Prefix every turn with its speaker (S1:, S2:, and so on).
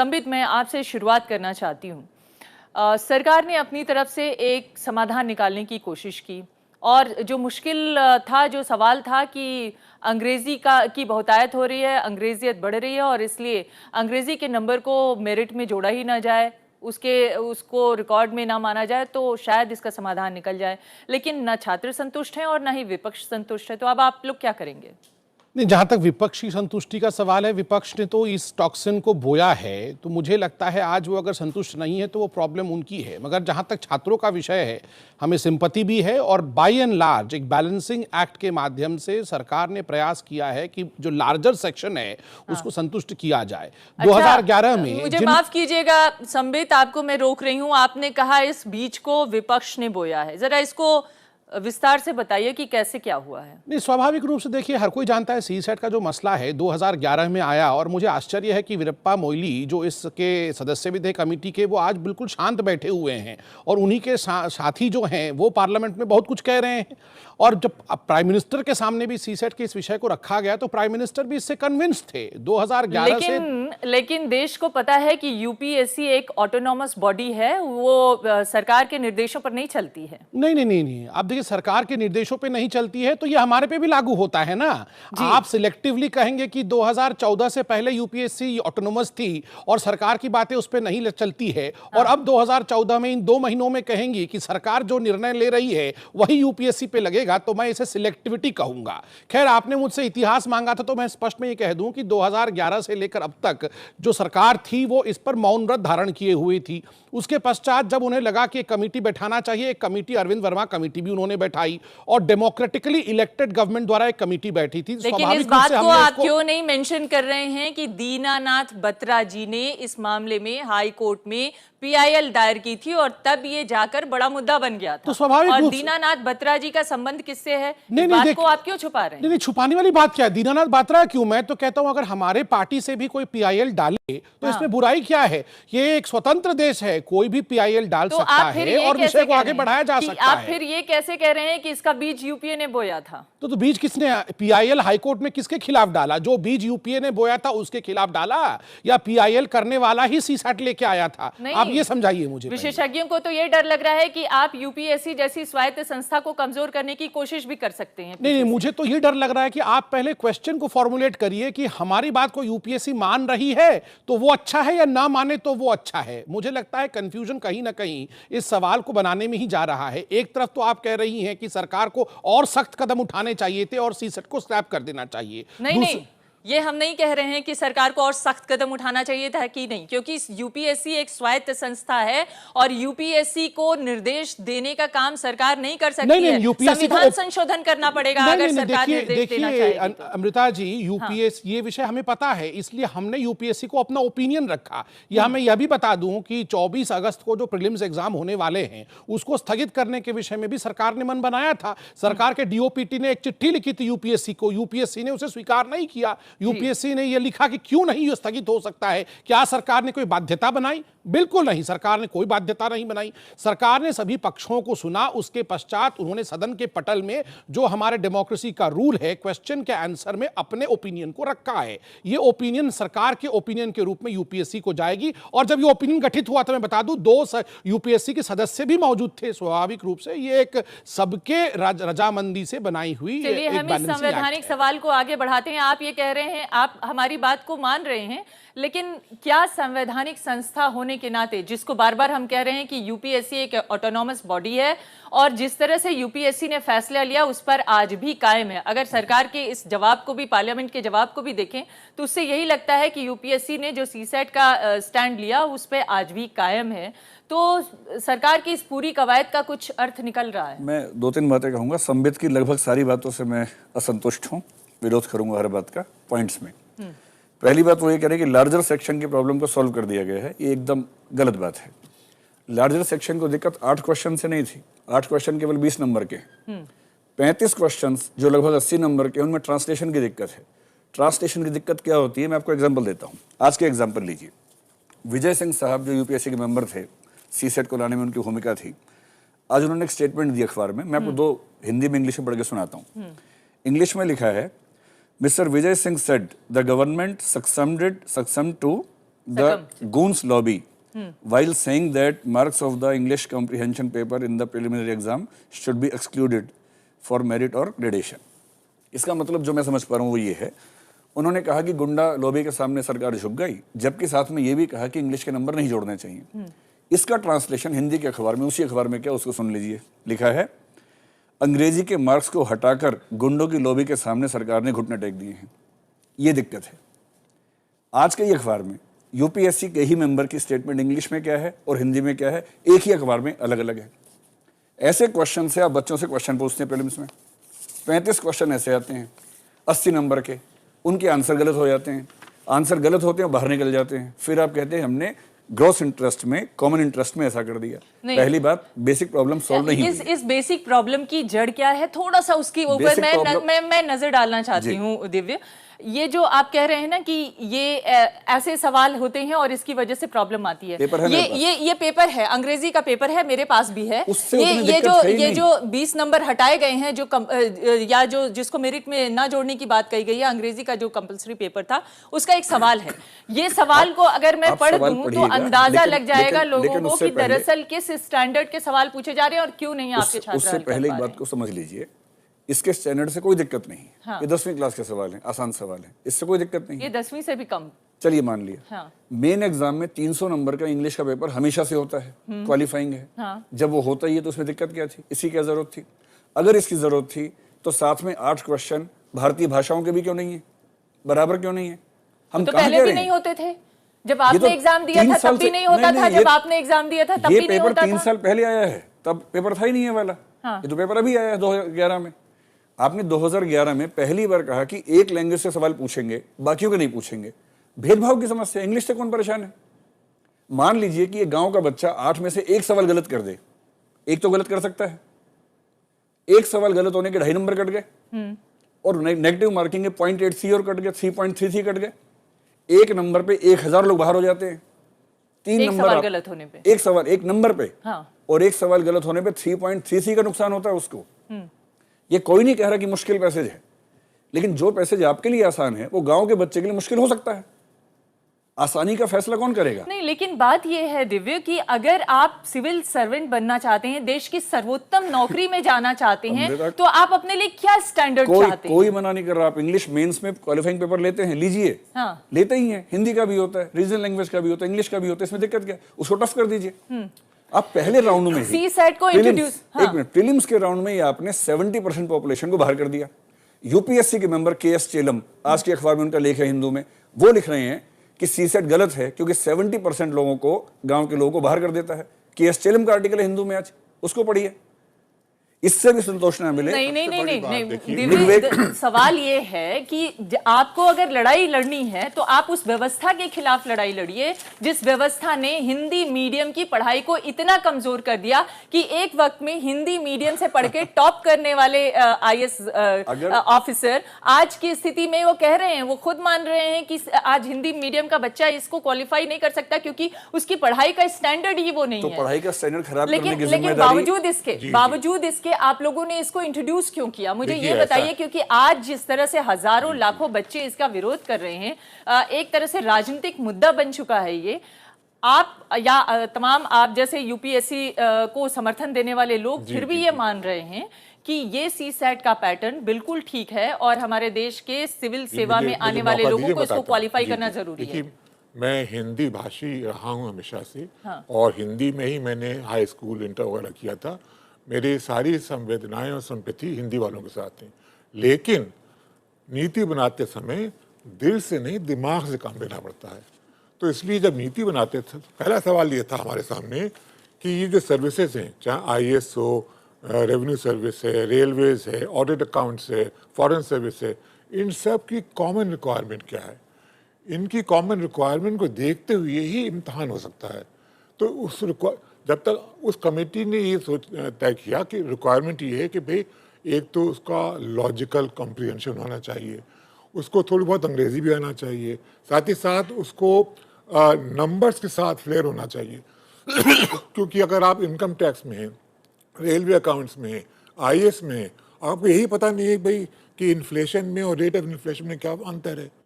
S1: संबित, मैं आपसे शुरुआत करना चाहती हूँ। सरकार ने अपनी तरफ से एक समाधान निकालने की कोशिश की और जो मुश्किल था, जो सवाल था कि अंग्रेजी की बहुतायत हो रही है, अंग्रेजियत बढ़ रही है और इसलिए अंग्रेजी के नंबर को मेरिट में जोड़ा ही ना जाए, उसको रिकॉर्ड में ना माना जाए तो शायद इसका समाधान निकल जाए। लेकिन न छात्र संतुष्ट हैं और न ही विपक्ष संतुष्ट है। तो अब आप लोग क्या करेंगे?
S2: नहीं, जहां तक विपक्ष की संतुष्टि का सवाल है, विपक्ष ने तो इस टॉक्सिन को बोया है, तो मुझे लगता है आज वो अगर संतुष्ट नहीं है तो वो प्रॉब्लम उनकी है। मगर जहां तक छात्रों का विषय है, हमें सिंपैथी भी है और बाय एंड लार्ज एक बैलेंसिंग एक्ट के माध्यम से सरकार ने प्रयास किया है कि जो लार्जर सेक्शन है उसको संतुष्ट किया जाए। 2011 में
S1: मुझे माफ कीजिएगा संबित, आपको मैं रोक रही हूं। आपने कहा इस बीज को विपक्ष ने बोया है, जरा इसको विस्तार से बताइए कि कैसे क्या हुआ है।
S2: नहीं, स्वाभाविक रूप से देखिए, हर कोई जानता है सीसेट का जो मसला है 2011 में आया और मुझे आश्चर्य है कि वीरप्पा मोइली जो इसके सदस्य भी थे कमेटी के, वो आज बिल्कुल शांत बैठे हुए हैं और उन्हीं के साथी जो हैं वो पार्लियामेंट में बहुत कुछ कह रहे हैं। और जब प्राइम मिनिस्टर के सामने भी सीसेट के इस विषय को रखा गया तो प्राइम मिनिस्टर भी इससे कन्विंस थे 2011 से।
S1: लेकिन देश को पता है कि यूपीएससी एक ऑटोनॉमस बॉडी है, वो सरकार के निर्देशों पर नहीं चलती है।
S2: नहीं, आप देखिए, सरकार के निर्देशों पे नहीं चलती है तो ये हमारे पे भी लागू होता है ना। आप सिलेक्टिवली कहेंगे कि 2014 से पहले यूपीएससी ऑटोनोमस थी और सरकार की बातें उस पे नहीं चलती है, और अब 2014 में इन 2 महीनों में कहेंगी कि सरकार जो निर्णय ले रही है वही यूपीएससी पे लगेगा, तो मैं इसे सिलेक्टिविटी कहूंगा। खैर, आपने मुझसे इतिहास मांगा था तो मैं स्पष्ट में ये कह दूं कि 2011 से लेकर अब तक जो सरकार थी वो इस पर मौन व्रत धारण किए हुए थी। उसके पश्चात जब उन्हें लगा कि एक कमेटी बैठाना चाहिए, एक कमेटी, अरविंद वर्मा कमेटी भी उन्होंने बैठाई और डेमोक्रेटिकली इलेक्टेड गवर्नमेंट द्वारा एक कमेटी बैठी थी।
S1: लेकिन इस बात को आप क्यों नहीं मेंशन कर रहे हैं कि दीनानाथ बत्रा जी ने इस मामले में हाई कोर्ट में पीआईएल दायर की थी और तब ये जाकर बड़ा मुद्दा बन गया था।
S2: तो स्वाभाविक
S1: और दीनानाथ बत्रा जी का संबंध किससे है?
S2: नहीं,
S1: इस बात को आप क्यों छुपा रहे हैं?
S2: नहीं, छुपाने वाली बात क्या है? दीनानाथ बत्रा क्यों? मैं तो कहता हूं अगर हमारे पार्टी से भी कोई पीआईएल डाले तो इसमें बुराई क्या है? ये एक स्वतंत्र देश है, कोई भी पीआईएल डाल सकता है और विषय को आगे बढ़ाया जा सकता है।
S1: आप फिर ये कैसे कह रहे हैं कि इसका बीज यूपीए ने बोया था?
S2: तो बीज किसने? पीआईएल हाईकोर्ट में किसके खिलाफ डाला? जो बीज यूपीए ने बोया था उसके खिलाफ डाला, या पीआईएल करने वाला ही सीसेट लेके आया था? आप ये समझाइए मुझे।
S1: विशेषज्ञों को तो ये डर लग रहा है कि आप यूपीएससी जैसी स्वायत्त संस्था को कमजोर करने की कोशिश भी कर सकते हैं।
S2: नहीं, मुझे तो ये डर लग रहा है कि आप पहले क्वेश्चन को फॉर्मुलेट करिए कि हमारी बात को यूपीएससी मान रही है तो वो अच्छा है, या ना माने तो वो अच्छा है। मुझे लगता है कंफ्यूजन कहीं ना कहीं इस सवाल को बनाने में ही जा रहा है। एक तरफ तो आप कह रही हैं कि सरकार को और सख्त कदम उठाने चाहिए थे और सीसेट को स्क्रैप कर देना चाहिए।
S1: नहीं, ये हम नहीं कह रहे हैं कि सरकार को और सख्त कदम उठाना चाहिए था कि नहीं, क्योंकि यूपीएससी एक स्वायत्त संस्था है और यूपीएससी को निर्देश देने का काम सरकार नहीं कर सकती है। संविधान संशोधन करना पड़ेगा अगर सरकार निर्देश देना चाहे।
S2: अमृता जी, यूपीएससी ये विषय हमें पता है, इसलिए हमने यूपीएससी को अपना ओपिनियन रखा। या मैं यह भी बता दूं कि 24 अगस्त को जो प्रीलिम्स एग्जाम होने वाले हैं उसको स्थगित करने के विषय में भी सरकार ने मन बनाया था। सरकार के डीओपीटी ने एक चिट्ठी लिखी थी यूपीएससी को, यूपीएससी ने उसे स्वीकार नहीं किया। यूपीएससी ने यह लिखा कि क्यों नहीं ये स्थगित हो सकता है। क्या सरकार ने कोई बाध्यता बनाई? बिल्कुल नहीं, सरकार ने कोई बाध्यता नहीं बनाई। सरकार ने सभी पक्षों को सुना, उसके पश्चात उन्होंने सदन के पटल में जो हमारे डेमोक्रेसी का रूल है, क्वेश्चन के आंसर में अपने ओपिनियन को रखा है। ये ओपिनियन सरकार के ओपिनियन के रूप में यूपीएससी को जाएगी। और जब ये ओपिनियन गठित हुआ तो मैं बता दूं 2 यूपीएससी के सदस्य भी मौजूद थे। स्वाभाविक रूप से ये एक सबके रजामंदी से बनाई हुई।
S1: चलिए हम इस संवैधानिक सवाल को आगे बढ़ाते हैं। आप ये कह रहे हैं, आप हमारी बात को मान रहे हैं, लेकिन क्या संवैधानिक संस्था होने के नाते, जिसको बार बार हम कह रहे हैं कि यूपीएससी एक ऑटोनॉमस बॉडी है और जिस तरह से यूपीएससी ने फैसला लिया उस पर आज भी कायम है, अगर सरकार के इस जवाब को भी, पार्लियामेंट के जवाब को भी देखें तो उससे यही लगता है कि यूपीएससी ने जो सीसेट का स्टैंड लिया उस पर आज भी कायम है, तो सरकार की इस पूरी कवायद का कुछ अर्थ निकल रहा है।
S3: मैं 2-3 बातें कहूंगा। संबित की लगभग सारी बातों से मैं असंतुष्ट हूँ, विरोध करूंगा हर बात का पॉइंट्स में। पहली बात वो ये कह रहे हैं कि लार्जर सेक्शन की प्रॉब्लम को सॉल्व कर दिया गया है, ये एकदम गलत बात है। लार्जर सेक्शन को दिक्कत 8 क्वेश्चन से नहीं थी। 8 क्वेश्चन केवल 20 नंबर के, 35 क्वेश्चन जो लगभग 80 नंबर के, उनमें ट्रांसलेशन की दिक्कत है। ट्रांसलेशन की दिक्कत क्या होती है, मैं आपको एग्जाम्पल देता हूँ। आज के एग्जाम्पल लीजिए, विजय सिंह साहब जो यूपीएससी के मेंबर थे, सीसेट को लाने में उनकी भूमिका थी। आज उन्होंने एक स्टेटमेंट दी अखबार में, मैं आपको 2 हिंदी में इंग्लिश में पढ़ के सुनाता हूँ। इंग्लिश में लिखा है, Mr. Vijay Singh said the government succumbed to the goons lobby while saying that marks of the English comprehension paper in the preliminary exam should be excluded for merit or gradation. इसका मतलब जो मैं समझ पा रहा हूँ वो ये है, उन्होंने कहा कि गुंडा लॉबी के सामने सरकार झुक गई, जबकि साथ में ये भी कहा कि इंग्लिश के नंबर नहीं जोड़ने चाहिए। इसका ट्रांसलेशन हिंदी के अखबार में, उसी अखबार में क्या, उसको सुन लीजिए। लिखा है, अंग्रेजी के मार्क्स को हटाकर गुंडों की लॉबी के सामने सरकार ने घुटने टेक दिए हैं। ये दिक्कत है। आज के ही अखबार में यूपीएससी के ही मेंबर की स्टेटमेंट इंग्लिश में क्या है और हिंदी में क्या है, एक ही अखबार में अलग अलग है। ऐसे क्वेश्चन से आप बच्चों से क्वेश्चन पूछते हैं प्रीलिम्स में, 35 क्वेश्चन ऐसे आते हैं 80 नंबर के, उनके आंसर गलत हो जाते हैं, आंसर गलत होते हैं, बाहर निकल जाते हैं। फिर आप कहते हैं हमने ग्रॉस इंटरेस्ट में, कॉमन इंटरेस्ट में ऐसा कर दिया। पहली बात, बेसिक प्रॉब्लम सॉल्व नहीं हुई।
S1: इस बेसिक प्रॉब्लम की जड़ क्या है, थोड़ा सा उसकी ऊपर मैं नजर डालना चाहती हूँ दिव्य। ये जो आप कह रहे हैं ना कि ये ऐसे सवाल होते हैं और इसकी वजह से प्रॉब्लम आती है। ये पेपर है, अंग्रेजी का पेपर है, मेरे पास भी है। ये जो 20 नंबर हटाए गए हैं, जो या जो जिसको मेरिट में ना जोड़ने की बात कही गई है, अंग्रेजी का जो कंपलसरी पेपर था उसका एक सवाल है। ये सवाल को अगर मैं पढ़ दूं तो अंदाजा लग जाएगा लोगों को कि दरअसल किस स्टैंडर्ड के सवाल पूछे जा रहे हैं और क्यों नहीं आपके छात्र।
S3: उससे पहले एक बात को समझ लीजिए, इसके स्टैंडर्ड से कोई दिक्कत नहीं है। हाँ। ये 10वीं क्लास के सवाल हैं, आसान सवाल है, इससे कोई दिक्कत नहीं।
S1: ये 10वीं से भी कम,
S3: चलिए मान लिया।
S1: हाँ।
S3: मेन एग्जाम में 300 नंबर का इंग्लिश का पेपर हमेशा से होता है, क्वालिफाइंग है। हाँ। जब वो होता ही है तो उसमें दिक्कत क्या थी, इसी की जरूरत थी। अगर इसकी जरूरत थी तो साथ में 8 क्वेश्चन भारतीय भाषाओं के भी क्यों नहीं है, बराबर क्यों नहीं है? हम
S1: तो पहले भी नहीं होते थे, जब आपने एग्जाम दिया था तब भी नहीं होता था, जब आपने एग्जाम दिया था तब भी नहीं होता था।
S3: 3 साल पहले आया है, तब पेपर था ही नहीं है वाला। ये तो पेपर अभी आया है 2011 में। आपने 2011 में पहली बार कहा कि एक लैंग्वेज से सवाल पूछेंगे, बाकियों के नहीं पूछेंगे। भेदभाव की समस्या, इंग्लिश से कौन परेशान है? मान लीजिए कि ये गांव का बच्चा 8 में से एक सवाल गलत कर दे, एक तो गलत कर सकता है, एक सवाल गलत होने के 2.5 नंबर कट गए, और नेगेटिव मार्किंग है 0.8 और कट गए, 3.33 कट गए। एक नंबर पे 1000 लोग बाहर हो जाते हैं। 3 नंबर
S1: गलत होने पे,
S3: एक सवाल एक नंबर पे, और एक सवाल गलत होने पे 3.33 का नुकसान होता है उसको। ये कोई नहीं कह रहा कि मुश्किल पैसेज है, लेकिन जो पैसेज आपके लिए आसान है वो गांव के बच्चे के लिए मुश्किल हो सकता है। आसानी का फैसला कौन करेगा?
S1: नहीं, लेकिन बात यह है दिव्य कि अगर आप सिविल सर्वेंट बनना चाहते हैं, देश की सर्वोत्तम नौकरी में जाना चाहते हैं, तो आप अपने लिए क्या स्टैंडर्ड चाहते हैं?
S3: कोई मना नहीं कर रहा। आप इंग्लिश मेंस में क्वालिफाइंग पेपर लेते हैं, लीजिए। हाँ। लेते ही हैं, हिंदी का भी होता है, रीजनल लैंग्वेज का भी होता है, इंग्लिश का भी होता है, इसमें दिक्कत क्या है? उसको टफ कर दीजिए। आप पहले राउंड में
S1: सीसेट को इंट्रोड्यूस,
S3: एक मिनट, प्रीलिम्स के राउंड में आपने 70% पॉपुलेशन को बाहर कर दिया। यूपीएससी के मेंबर KS चेलम, आज के अखबार में उनका लेख है हिंदू में, वो लिख रहे हैं कि सीसेट गलत है क्योंकि 70% लोगों को, गांव के लोगों को बाहर कर देता है। KS चेलम का आर्टिकल है हिंदू में आज, उसको पढ़िए। इससे भी संतोष ना मिले।
S1: नहीं, सवाल ये है कि आपको अगर लड़ाई लड़नी है तो आप उस व्यवस्था के खिलाफ लड़ाई लड़िए जिस व्यवस्था ने हिंदी मीडियम की पढ़ाई को इतना कमजोर कर दिया कि एक वक्त में हिंदी मीडियम से पढ़ के टॉप करने वाले IAS ऑफिसर आज की स्थिति में वो कह रहे हैं, वो खुद मान रहे हैं कि आज हिंदी मीडियम का बच्चा इसको क्वालिफाई नहीं कर सकता क्योंकि उसकी पढ़ाई का स्टैंडर्ड ही वो नहीं है।
S3: तो पढ़ाई का स्टैंडर्ड खराब करने की
S1: लेकिन बावजूद इसके आप लोगों ने इसको इंट्रोड्यूस क्यों किया, मुझे ये बताइए। क्योंकि आज जिस तरह से हजारों लाखों बच्चे इसका विरोध कर रहे हैं, एक तरह से राजनीतिक मुद्दा बन चुका है ये। आप या तमाम आप जैसे यूपीएससी को समर्थन देने वाले लोग फिर भी ये मान रहे हैं कि ये सीसेट का पैटर्न बिल्कुल ठीक है और हमारे देश के सिविल सेवा में आने वाले लोगों को इसको क्वालिफाई करना जरूरी है।
S4: मैं हिंदी भाषी रहा हूँ हमेशा से। हाँ। और हिंदी में ही मैंने हाई स्कूल इंटर वगैरह किया था। मेरी सारी संवेदनाएं और संपत्ति हिंदी वालों के साथ हैं, लेकिन नीति बनाते समय दिल से नहीं दिमाग से काम लेना पड़ता है। तो इसलिए जब नीति बनाते थे पहला सवाल ये था हमारे सामने कि ये जो सर्विसेज हैं, चाहे IAS हो, रेवेन्यू सर्विस है, रेलवेज है, ऑडिट अकाउंट्स है, फॉरेन सर्विस है, इन सब की कॉमन रिक्वायरमेंट क्या है? इनकी कॉमन रिक्वायरमेंट को देखते हुए ही इम्तहान हो सकता है। तो जब तक उस कमेटी ने ये तय किया कि रिक्वायरमेंट ये है कि भाई एक तो उसका लॉजिकल कॉम्प्रिहेंशन होना चाहिए, उसको थोड़ी बहुत अंग्रेजी भी आना चाहिए, साथ ही साथ उसको नंबर्स के साथ फ्लेयर होना चाहिए क्योंकि अगर आप इनकम टैक्स में, रेलवे अकाउंट्स में, IAS में, आपको यही पता नहीं है भाई कि इन्फ्लेशन में और रेट ऑफ इन्फ्लेशन में क्या अंतर है।